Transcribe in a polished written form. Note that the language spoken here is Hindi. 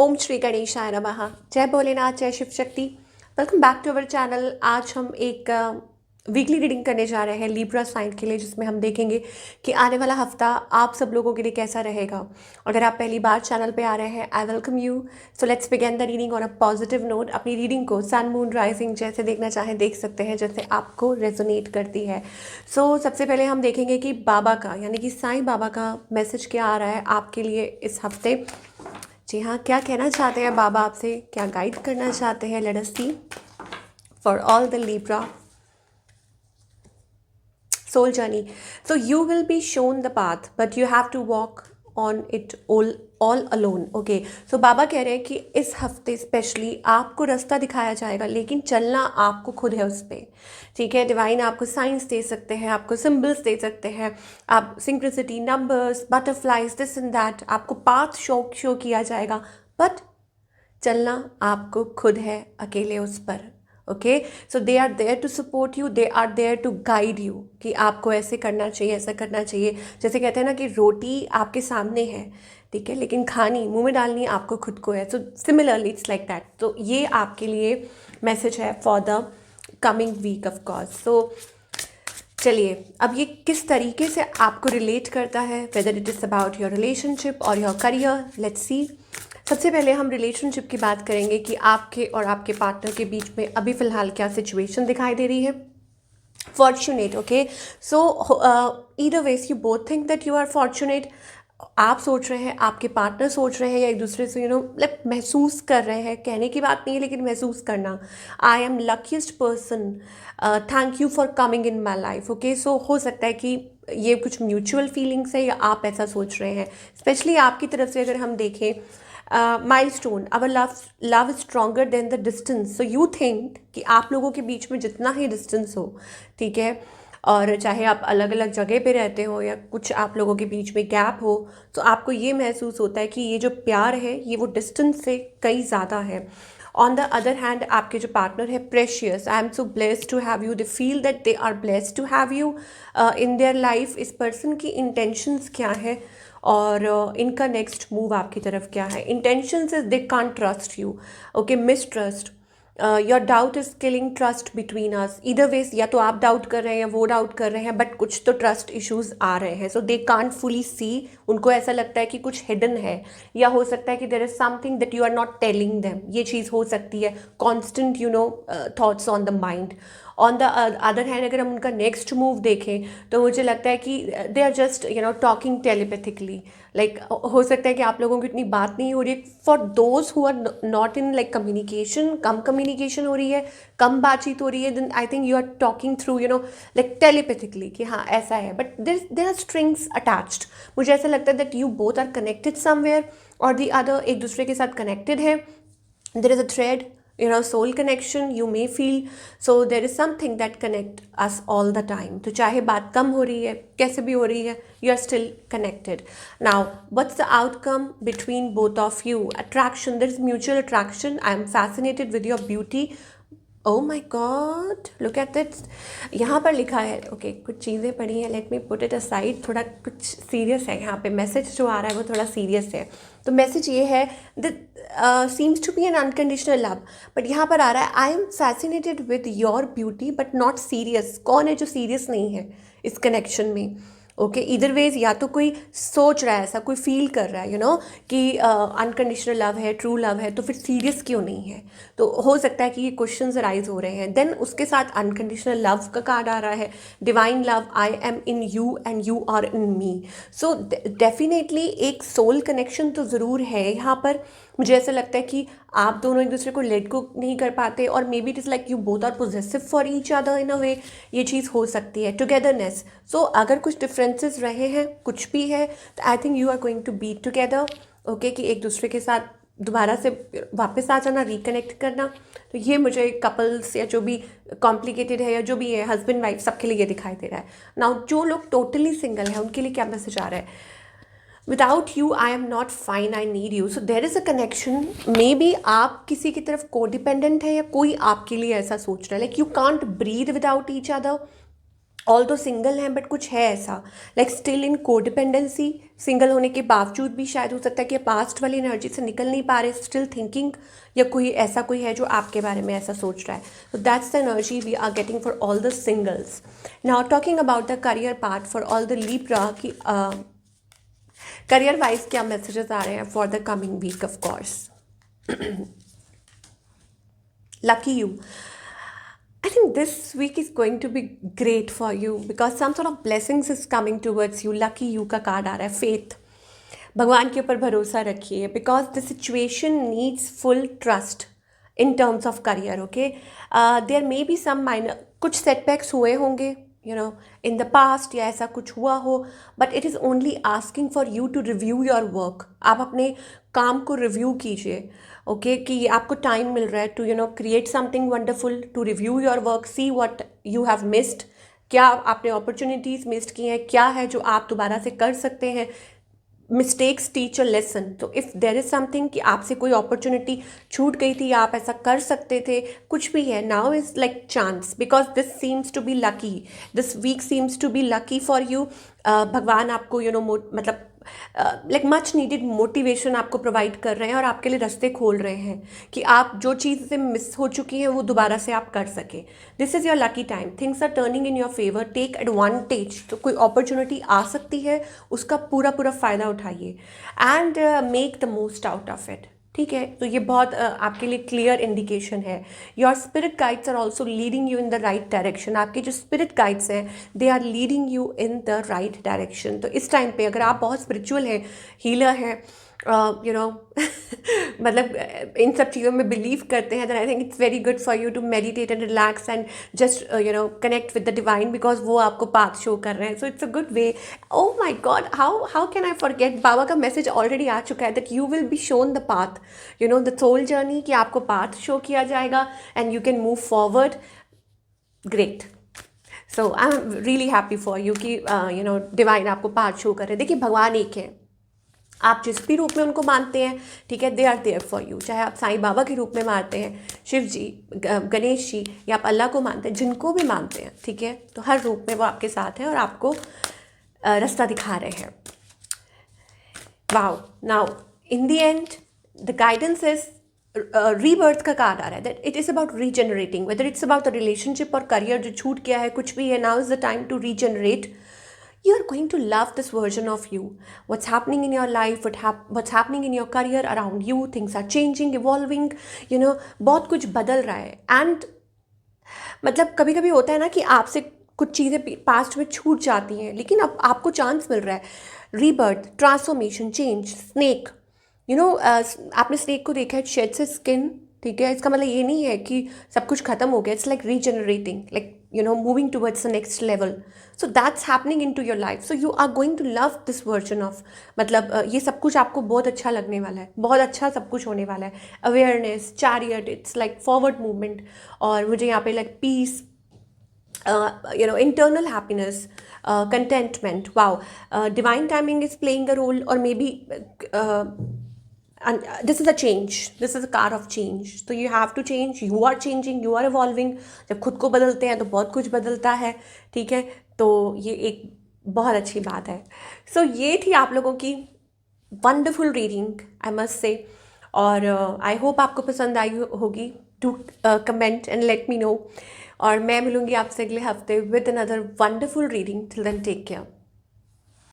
ओम श्री गणेशाय नमः। जय भोलेनाथ, जय Shiv Shakti. Welcome back to our channel. आज हम एक वीकली रीडिंग करने जा रहे हैं लिब्रा साइन के लिए, जिसमें हम देखेंगे कि आने वाला हफ्ता आप सब लोगों के लिए कैसा रहेगा। अगर आप पहली बार चैनल पे आ रहे हैं, I welcome you. So let's begin the reading on a positive note. अपनी रीडिंग को सन मून राइजिंग जैसे देखना चाहें देख सकते हैं, जैसे आपको रेजोनेट करती है। सो सबसे पहले हम देखेंगे कि बाबा का यानी कि साईं बाबा का मैसेज क्या आ रहा है आपके लिए इस हफ्ते। जी हाँ, क्या कहना चाहते हैं बाबा आपसे, क्या गाइड करना चाहते हैं। Let us see for all the Libra soul journey. So you will be shown the path, but you have to walk on it all alone. Okay, so बाबा कह रहे हैं कि इस हफ्ते स्पेशली आपको रास्ता दिखाया जाएगा, लेकिन चलना आपको खुद है उस पर। ठीक है, डिवाइन आपको साइंस दे सकते हैं, आपको सिंबल्स दे सकते हैं, आप synchronicity, numbers, butterflies, this and that, आपको पाथ शो किया जाएगा, बट चलना आपको खुद है अकेले उस पर। Okay, so they are there to support you, they are there to guide you कि आपको ऐसे करना चाहिए, ऐसा करना चाहिए। जैसे कहते हैं ना कि रोटी आपके सामने है, ठीक है, लेकिन खानी मुंह में डालनी आपको खुद को है। So similarly it's like that. तो ये आपके लिए मैसेज है for the coming week of course. So चलिए, अब ये किस तरीके से आपको रिलेट करता है, whether it is about your relationship और योर करियर, लेट्स सी। सबसे पहले हम रिलेशनशिप की बात करेंगे कि आपके और आपके पार्टनर के बीच में अभी फ़िलहाल क्या सिचुएशन दिखाई दे रही है। Fortunate, okay, so either ways you both think that you are fortunate. आप सोच रहे हैं, आपके पार्टनर सोच रहे हैं, या एक दूसरे से मतलब महसूस कर रहे हैं। कहने की बात नहीं है, लेकिन महसूस करना, I am luckiest person, thank you for coming in my life. Okay, so हो सकता है कि ये कुछ म्यूचुअल फीलिंग्स है या आप ऐसा सोच रहे हैं। स्पेशली आपकी तरफ से अगर हम देखें, milestone, our love is stronger than the distance. So you think कि आप लोगों के बीच में जितना ही डिस्टेंस हो, ठीक है, और चाहे आप अलग अलग जगह पे रहते हो या कुछ आप लोगों के बीच में गैप हो, तो आपको ये महसूस होता है कि ये जो प्यार है ये वो डिस्टेंस से कई ज़्यादा है। ऑन द अदर हैंड, आपके जो पार्टनर है precious, I am so blessed to have you, they feel that they are blessed to have you in their life. इस पर्सन की इंटेंशंस क्या है और इनका नेक्स्ट मूव आपकी तरफ क्या है। Intentions is they can't trust you, okay, mistrust, your doubt is killing trust between us. इधर वेज या तो आप डाउट कर रहे हैं या वो डाउट कर रहे हैं, बट कुछ तो ट्रस्ट इश्यूज आ रहे हैं। सो दे कांट फुली सी, उनको ऐसा लगता है कि कुछ हिडन है, या हो सकता है कि there is something that you are not telling them. ये चीज़ हो सकती है, constant thoughts on the mind. On the other hand, अगर हम उनका नेक्स्ट मूव देखें तो मुझे लगता है कि they are just talking telepathically. Like हो सकता है कि आप लोगों की इतनी बात नहीं हो रही है। For those who are not in like communication, कम कम्युनिकेशन हो रही है, कम बातचीत हो रही है, then I think you are talking through like telepathically कि हाँ ऐसा है, but there are strings attached. मुझे ऐसा लगता है that you both are connected somewhere और दी अदर, एक दूसरे के साथ कनेक्टेड है। There is a thread, soul connection you may feel. So there is something that connect us all the time. तो चाहे बात कम हो रही है, कैसे भी हो रही है, you are still connected. Now what's the outcome between both of you? Attraction, there is mutual attraction. I am fascinated with your beauty. Oh my God, look at it. यहाँ पर लिखा है, ओके, कुछ चीज़ें पढ़ी हैं, let me put it aside. थोड़ा कुछ सीरियस है यहाँ पे, मैसेज जो आ रहा है वो थोड़ा सीरियस है। तो मैसेज ये है, that seems to be an unconditional love, but यहाँ पर आ रहा है I am fascinated with your beauty but not serious. कौन है जो सीरियस नहीं है इस कनेक्शन में? ओके, इधर वेज या तो कोई सोच रहा है ऐसा, कोई फील कर रहा है कि अनकंडीशनल लव है, ट्रू लव है, तो फिर सीरियस क्यों नहीं है? तो हो सकता है कि ये क्वेश्चंस राइज हो रहे हैं। देन उसके साथ अनकंडीशनल लव का कार्ड आ रहा है, divine love, I am in you and you are in me. So definitely एक सोल कनेक्शन तो ज़रूर है यहाँ पर। मुझे ऐसा लगता है कि आप दोनों एक दूसरे को लेट को नहीं कर पाते, और maybe it is like you both are possessive for each other in a way. ये चीज़ हो सकती है, टुगेदरनेस। सो अगर कुछ डिफरेंसेस रहे हैं, कुछ भी है, तो I think you are going to be together. Okay, कि एक दूसरे के साथ दोबारा से वापस आ जाना, रिकनेक्ट करना। तो ये मुझे कपल्स या जो भी कॉम्प्लिकेटेड है या जो भी है, हस्बैंड वाइफ, सबके लिए ये दिखाई दे रहा है। नाउ जो लोग टोटली सिंगल है उनके लिए क्या मैसेज आ रहा है? Without you I am not fine, I need you. So there is a connection. May be आप किसी की तरफ को डिपेंडेंट है, या कोई आपके लिए ऐसा सोच रहा है, like you can't breathe without each other. All तो सिंगल हैं बट कुछ है ऐसा, like still in codependency, single होने के बावजूद भी शायद हो सकता है कि पास्ट वाली एनर्जी से निकल नहीं पा रहे, स्टिल थिंकिंग, या कोई ऐसा कोई है जो आपके बारे में ऐसा सोच रहा है. तो that's the energy we are getting for all the singles. Now talking about the career part for all the Libra की करियर वाइज क्या मैसेजेस आ रहे हैं for the coming week. Of course lucky you. I think this week is going to be great for you because some sort of blessings is coming towards you. Lucky you का कार्ड आ रहा है, faith. भगवान के ऊपर भरोसा रखिए because the situation needs full trust in terms of career. Okay, there may be some minor, कुछ सेटबैक्स हुए होंगे इन द पास्ट, या ऐसा कुछ हुआ हो, but it is only asking for you to review your work. आप अपने काम को रिव्यू कीजिए. ओके, कि आपको टाइम मिल रहा है to create something wonderful, to review your work, see what you have missed. क्या आपने अपॉर्चुनिटीज़ मिस्ड की हैं, क्या है जो आप दोबारा से कर सकते हैं. Mistakes teach a lesson. तो इफ़ देर इज़ समथिंग कि आपसे कोई अपॉर्चुनिटी छूट गई थी, आप ऐसा कर सकते थे, कुछ भी है, now is like chance because this seems to be lucky. This week seems to be lucky for you. भगवान आपको मतलब लाइक मच नीडेड मोटिवेशन आपको प्रोवाइड कर रहे हैं और आपके लिए रास्ते खोल रहे हैं कि आप जो चीज़ें मिस हो चुकी हैं वो दोबारा से आप कर सकें. This is your lucky time. Things are turning in your favour. Take advantage. तो कोई अपॉर्चुनिटी आ सकती है, उसका पूरा पूरा फ़ायदा उठाइए and make the most out of it. ठीक है, तो ये बहुत आपके लिए क्लियर इंडिकेशन है. Your spirit guides are also leading you in the right direction. आपके जो स्पिरिट गाइड्स हैं they are leading you in the right direction. तो इस टाइम पे अगर आप बहुत स्पिरिचुअल हैं, हीलर हैं, मतलब इन सब चीज़ों में बिलीव करते हैं, then I think it's very good for you to meditate and relax and just connect with the divine because वो आपको पाथ शो कर रहे हैं. So it's a good way. Oh my god, how can I forget, बाबा का मैसेज ऑलरेडी आ चुका है that you will be shown the path, the soul journey, कि आपको पाथ शो किया जाएगा and you can move forward. Great. So I am really happy for you कि डिवाइन आपको पाथ शो कर रहे हैं. देखिए, भगवान एक है, आप जिस भी रूप में उनको मानते हैं, ठीक है, they are there for you. चाहे आप साईं बाबा के रूप में मानते हैं, शिव जी, गणेश जी, या आप अल्लाह को मानते हैं, जिनको भी मानते हैं, ठीक है, तो हर रूप में वो आपके साथ है और आपको रास्ता दिखा रहे हैं. Wow. Now in the end the guidance is rebirth का कार्ड आ रहा है that it is about regenerating, whether it's about the relationship और करियर जो छूट गया है, कुछ भी है, now is the time to regenerate. You are going to love this version of you. What's happening in your life, what's happening in your career around you, things are changing, evolving, बहुत कुछ बदल रहा है. एंड मतलब कभी कभी होता है ना कि आपसे कुछ चीज़ें पास्ट में छूट जाती हैं, लेकिन अब आपको चांस मिल रहा है. Rebirth, transformation, change. स्नेक, आपने स्नेक को देखा है, शेड से स्किन, ठीक है, इसका मतलब ये नहीं है कि सब कुछ खत्म हो गया. It's like regenerating, like moving towards the next level. So that's happening into your life. So you are going to love this version of, मतलब ये सब कुछ आपको बहुत अच्छा लगने वाला है, बहुत अच्छा सब कुछ होने वाला है. Awareness, chariot, it's like forward movement. और मुझे यहाँ पे like peace, internal happiness, contentment. Wow. Divine timing is playing a role, or maybe and this is a change. This is a card of change. So you have to change. You are changing. You are evolving. जब खुद को बदलते हैं तो बहुत कुछ बदलता है, ठीक है, तो ये एक बहुत अच्छी बात है. सो ये थी आप लोगों की wonderful reading, I must say. और आई होप आपको पसंद आई होगी. To comment and let me know. और मैं मिलूँगी आपसे अगले हफ्ते with another wonderful reading. Till then take care.